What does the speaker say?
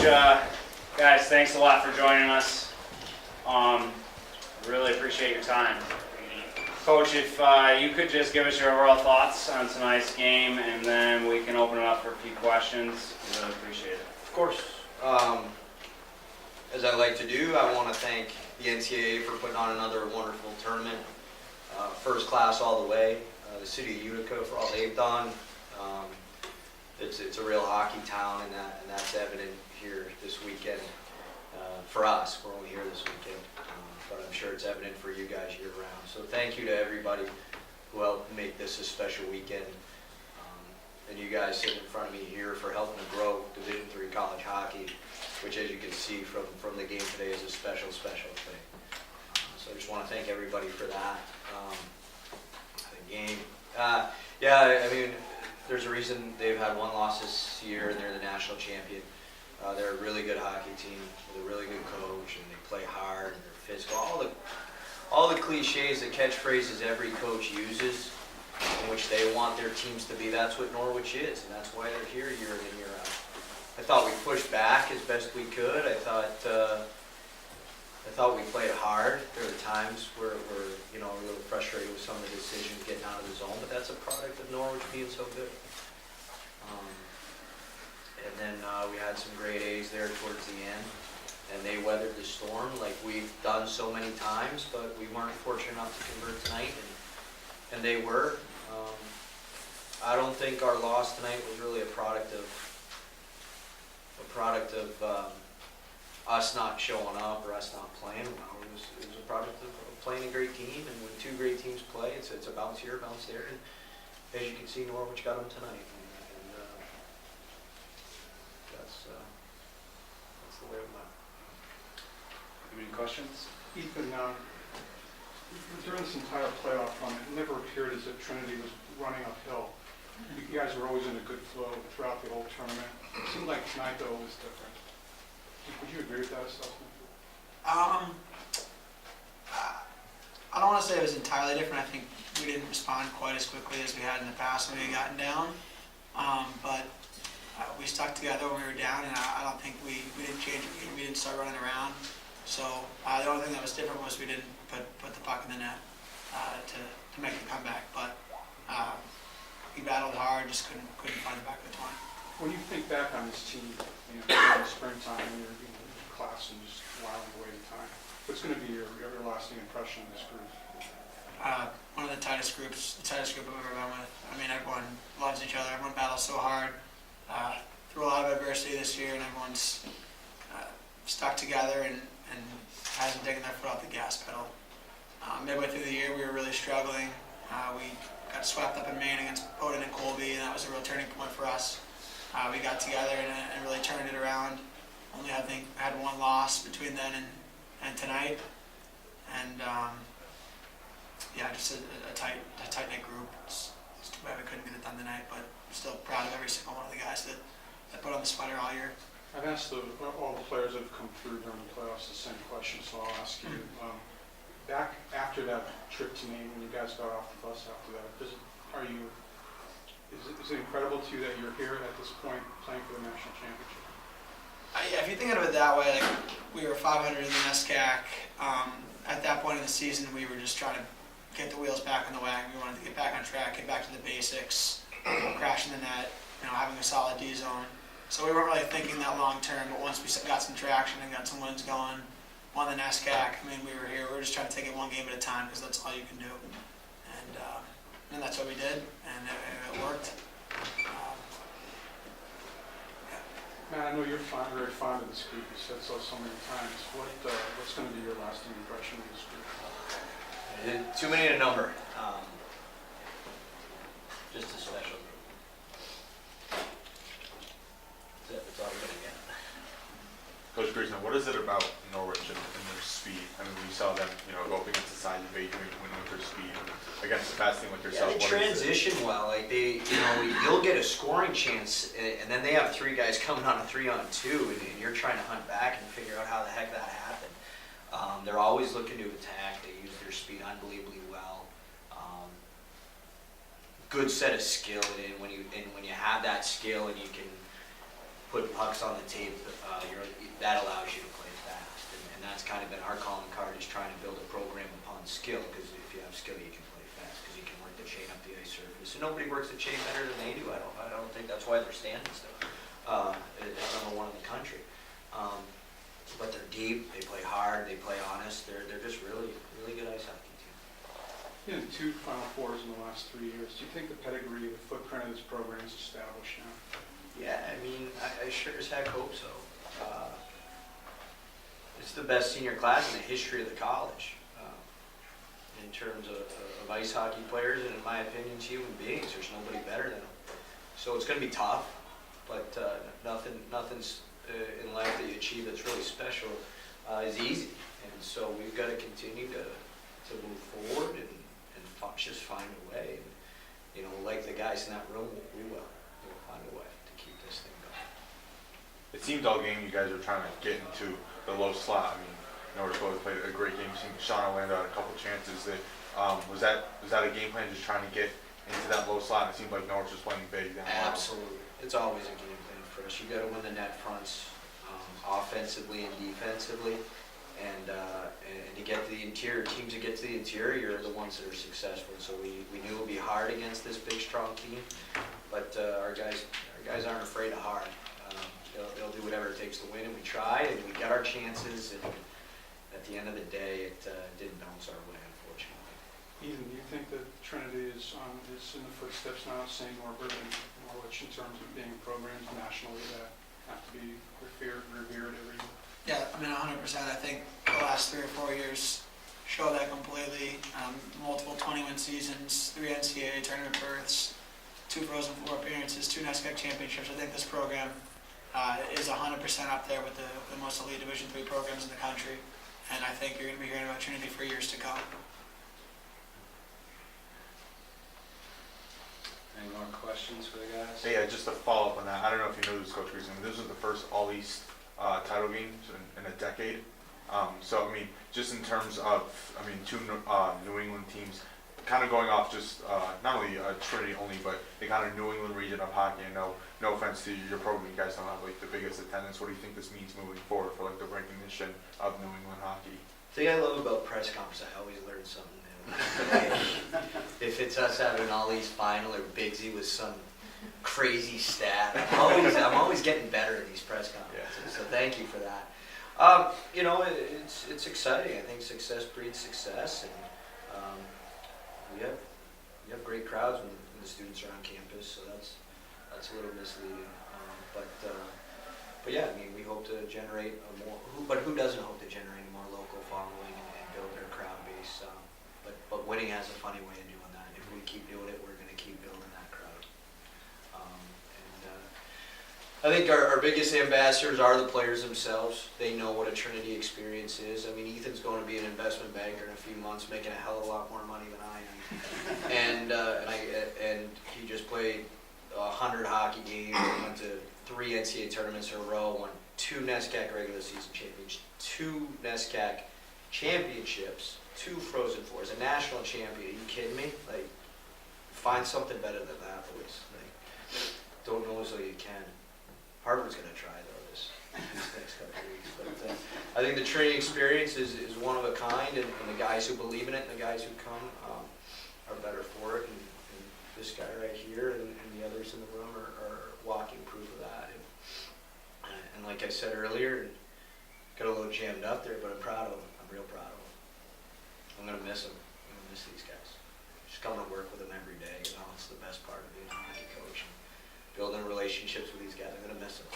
Guys, thanks a lot for joining us. Really appreciate your time. Coach, if you could just give us your overall thoughts on tonight's game, and then we can open it up for a few questions. Really appreciate it. Of course. As I like to do, I want to thank the NCAA for putting on another wonderful tournament. First class all the way. The city of Utica for all they've done. It's a real hockey town, and that's evident here this weekend. For us, we're only here this weekend, but I'm sure it's evident for you guys year round. So thank you to everybody who helped make this a special weekend. And you guys sitting in front of me here for helping to grow Division III college hockey, which, as you can see from the game today, is a special thing. So I just want to thank everybody for that. The game, yeah, I mean, there's a reason they've had one loss this year, and they're the national champion. They're a really good hockey team with a really good coach, and they play hard, and they're physical. All the cliches, the catchphrases every coach uses, in which they want their teams to be. That's what Norwich is, and that's why they're here year in and year out. I thought we pushed back as best we could. I thought we played hard. There were times where we're a little frustrated with some of the decisions getting out of the zone, but that's a product of Norwich being so good. And then we had some great A's there towards the end, and they weathered the storm like we've done so many times, but we weren't fortunate enough to convert tonight, and they were. I don't think our loss tonight was really a product of us not showing up or us not playing well. It was a product of playing a great team, and when two great teams play, it's a bounce here, bounce there, and as you can see, Norwich got them tonight. That's the way it went. Any questions? Ethan, during this entire playoff run, it never appeared as if Trinity was running uphill. You guys were always in a good flow throughout the whole tournament. It seemed like tonight, though, was different. Would you agree with that assessment? I don't want to say it was entirely different. I think we didn't respond quite as quickly as we had in the past when we had gotten down. But we stuck together when we were down, and I don't think we didn't change it. We didn't start running around. So the only thing that was different was we didn't put the puck in the net to make the comeback. But we battled hard, just couldn't find the back of the twine. When you think back on this team, in the springtime, when you're in class and just whiling away the time, what's going to be your lasting impression on this group? One of the tightest group I've ever been with. I mean, everyone loves each other. Everyone battles so hard through a lot of adversity this year, and everyone's stuck together and hasn't taken their foot off the gas pedal. Midway through the year, we were really struggling. We got swept up in Maine against Bowdoin and Colby, and that was a real turning point for us. We got together and really turned it around. Only, I think, had one loss between then and tonight. And just a tight-knit group. It's too bad we couldn't get it done tonight, but I'm still proud of every single one of the guys that put on the sweater all year. I've asked all the players that have come through during the playoffs the same question, so I'll ask you. Back after that trip to Maine, when you guys got off the bus after that, is it incredible to you that you're here at this point playing for the national championship? If you think of it that way, we were 500 in the NESCAC. At that point in the season, we were just trying to get the wheels back on the wagon. We wanted to get back on track, get back to the basics, crashing the net, having a solid D zone. So we weren't really thinking that long term, but once we got some traction and got some wins going, won the NESCAC, we were here. We were just trying to take it one game at a time because that's all you can do. And that's what we did, and it worked. Matt, I know you're very fond of this group. You said so many times. What's going to be your lasting impression of this group? Too many to number. Just a special group. That's all we're going to get. Coach Griezmann, what is it about Norwich and their speed? We saw them, go up against the side of win with their speed, against the fast team like yourself. Yeah, they transition well. Like you'll get a scoring chance, and then they have three guys coming on a 3-on-2, and you're trying to hunt back and figure out how the heck that happened. They're always looking to attack. They use their speed unbelievably well. Good set of skill, and when you have that skill and you can put pucks on the tape, that allows you to play fast. And that's kind of been our calling card, is trying to build a program upon skill, because if you have skill, you can play fast, because you can work the chain up the ice surface. And nobody works the chain better than they do. I don't think that's why they're standing still. It's number one in the country. But they're deep, they play hard, they play honest. They're just really good ice hockey team. You know, 2 Final Fours in the last 3 years. Do you think the pedigree, the footprint of this program is established now? Yeah, I mean, I sure as heck hope so. It's the best senior class in the history of the college, in terms of ice hockey players, and in my opinion, human beings. There's nobody better than them. So it's going to be tough, but nothing's in life that you achieve that's really special is easy. And so we've got to continue to move forward and just find a way. And, you know, like the guys in that room, we'll find a way to keep this thing going. It seemed all game you guys were trying to get into the low slot. I mean, Norwich played a great game. Seeing Sean Orlando had a couple chances. That was that a game plan, just trying to get into that low slot? It seemed like Norwich was playing big. Absolutely, it's always a game plan for us. You got to win the net fronts, offensively and defensively, and to get to the interior. Teams that get to the interior are the ones that are successful. So we knew it would be hard against this big, strong team, but our guys aren't afraid of hard. They'll do whatever it takes to win, and we tried, and we got our chances, and at the end of the day, it didn't bounce our way, unfortunately. Ethan, do you think that Trinity is in the footsteps now of St. Norbert and Norwich in terms of being programs nationally that have to be revered every year? Yeah, I mean, 100%. I think the last 3 or 4 years show that completely. Multiple 20-win seasons, 3 NCAA tournament berths, 2 Frozen Four appearances, 2 NESCAC championships. I think this program is 100% up there with the most elite Division III programs in the country. And I think you're going to be hearing about Trinity for years to come. Any more questions for the guys? Yeah, just to follow up on that. I don't know if you know this, Coach Greason. This was the first All-East title game in a decade. So, I mean, just in terms of, 2 New England teams, kind of going off just not only Trinity only, but the kind of New England region of hockey. And no offense to your program, you guys don't have like the biggest attendance. What do you think this means moving forward for like the recognition of New England hockey? The thing I love about press conference, I always learn something new. If it's us having an All-East final or Bigsy with some crazy stat, I'm always getting better at these press conferences. So thank you for that. You know, it's exciting. I think success breeds success, and we have great crowds when the students are on campus. So that's a little misleading. But yeah, I mean, we hope to generate a more. But who doesn't hope to generate a more local following and build their crowd base? But winning has a funny way of doing that. If we keep doing it, we're going to keep building that crowd. I think our biggest ambassadors are the players themselves. They know what a Trinity experience is. I mean, Ethan's going to be an investment banker in a few months, making a hell of a lot more money than I am. And he just played 100 hockey games, went to 3 NCAA tournaments in a row, won 2 NESCAC regular season championships, 2 NESCAC championships, 2 Frozen Fours, a national champion. Are you kidding me? Like, find something better than that, boys. Like, don't know as though you can. Harvard's going to try, though, these next couple of weeks. But I think the Trinity experience is one of a kind, and the guys who believe in it and the guys who come are better for it. And this guy right here and the others in the room are walking proof of that. And like I said earlier, got a little jammed up there, but I'm proud of him. I'm real proud of him. I'm going to miss him. I'm going to miss these guys. Just coming to work with them every day. You know, it's the best part of being a hockey coach. Building relationships with these guys. I'm going to miss them.